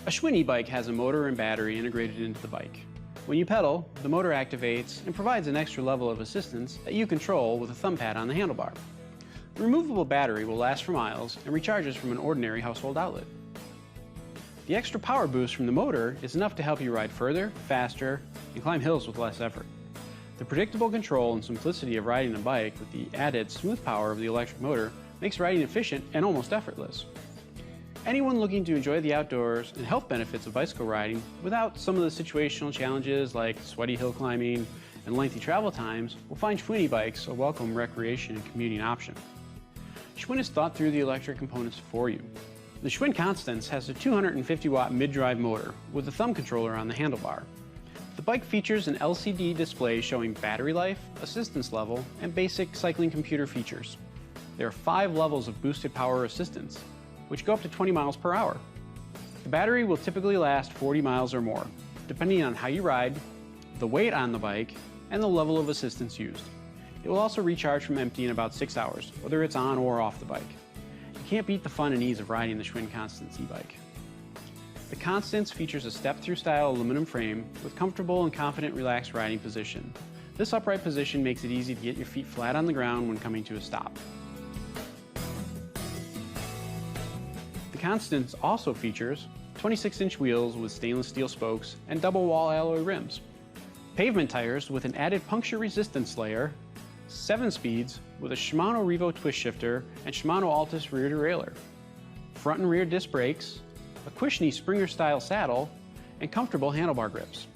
A Schwinn e-bike has a motor and battery integrated into the bike. When you pedal, the motor activates and provides an extra level of assistance that you control with a thumb pad on the handlebar. The removable battery will last for miles and recharges from an ordinary household outlet. The extra power boost from the motor is enough to help you ride further, faster, and climb hills with less effort. The predictable control and simplicity of riding a bike with the added smooth power of the electric motor makes riding efficient and almost effortless. Anyone looking to enjoy the outdoors and health benefits of bicycle riding without some of the situational challenges like sweaty hill climbing and lengthy travel times will find Schwinn e-bikes a welcome recreation and commuting option. Schwinn has thought through the electric components for you. The Schwinn Constance has a 250-watt mid-drive motor with a thumb controller on the handlebar. The bike features an LCD display showing battery life, assistance level, and basic cycling computer features. There are 5 levels of boosted power assistance, which go up to 20 miles per hour. The battery will typically last 40 miles or more, depending on how you ride, the weight on the bike, and the level of assistance used. It will also recharge from empty in about 6 hours, whether it's on or off the bike. You can't beat the fun and ease of riding the Schwinn Constance e-bike. The Constance features a step-through style aluminum frame with comfortable and confident relaxed riding position. This upright position makes it easy to get your feet flat on the ground when coming to a stop. The Constance also features 26-inch wheels with stainless steel spokes and double wall alloy rims, pavement tires with an added puncture resistance layer, 7 speeds with a Shimano Revo twist shifter and Shimano Altus rear derailleur, front and rear disc brakes, a cushiony Springer style saddle, and comfortable handlebar grips.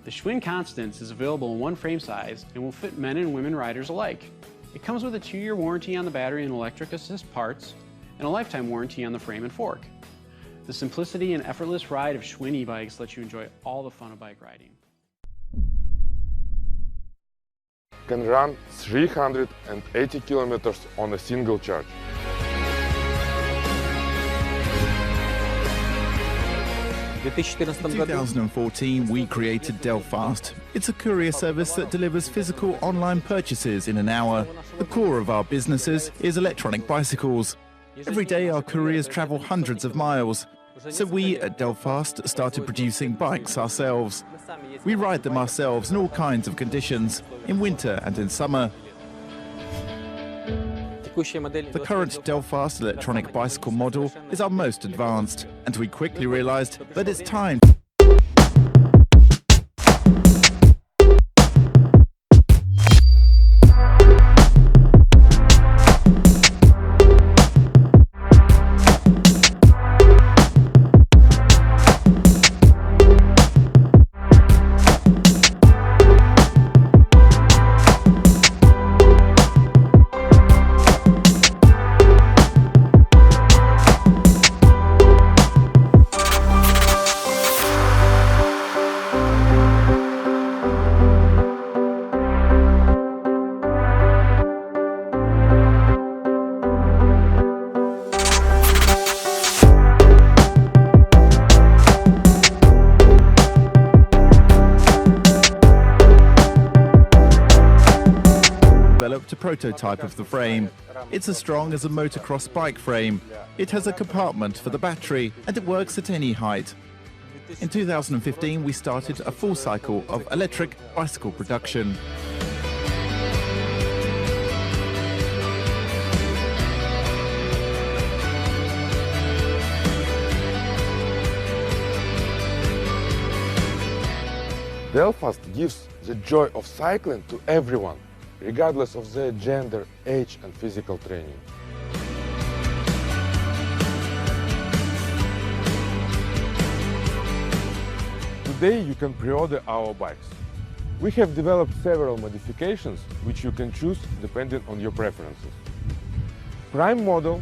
The Schwinn Constance is available in one frame size and will fit men and women riders alike. It comes with a 2-year warranty on the battery and electric assist parts, and a lifetime warranty on the frame and fork. The simplicity and effortless ride of Schwinn e-bikes lets you enjoy all the fun of bike riding. Can run 380 kilometers on a single charge. In 2014, we created Delfast. It's a courier service that delivers physical online purchases in an hour. The core of our businesses is electronic bicycles. Every day our couriers travel hundreds of miles, so we at Delfast started producing bikes ourselves. We ride them ourselves in all kinds of conditions, in winter and in summer. The current Delfast electronic bicycle model is our most advanced, and we quickly realized that it's time a prototype of the frame. It's as strong as a motocross bike frame. It has a compartment for the battery, and it works at any height. In 2015, we started a full cycle of electric bicycle production. Delfast gives the joy of cycling to everyone, regardless of their gender, age and physical training. Today you can pre-order our bikes. We have developed several modifications which you can choose depending on your preferences. Prime model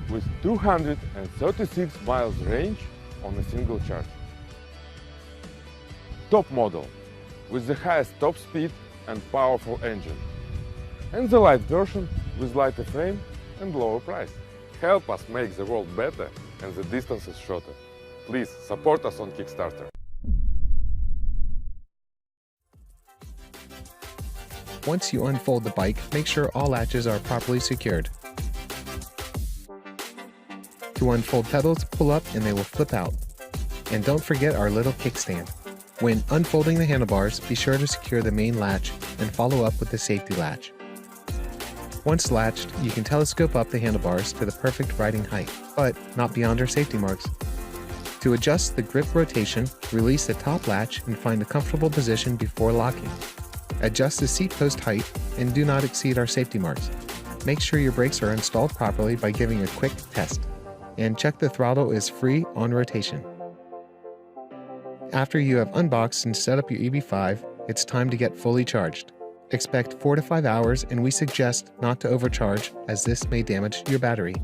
with 236 miles range on a single charge. Top model with the highest top speed and powerful engine. And the light version with lighter frame and lower price. Help us make the world better and the distances shorter. Please support us on Kickstarter. Once you unfold the bike, make sure all latches are properly secured. To unfold pedals, pull up and they will flip out. And don't forget our little kickstand. When unfolding the handlebars, be sure to secure the main latch and follow up with the safety latch. Once latched, you can telescope up the handlebars to the perfect riding height, but not beyond our safety marks. To adjust the grip rotation, release the top latch and find a comfortable position before locking. Adjust the seat post height and do not exceed our safety marks. Make sure your brakes are installed properly by giving a quick test. And check the throttle is free on rotation. After you have unboxed and set up your EB5, it's time to get fully charged. Expect 4 to 5 hours, and we suggest not to overcharge as this may damage your battery.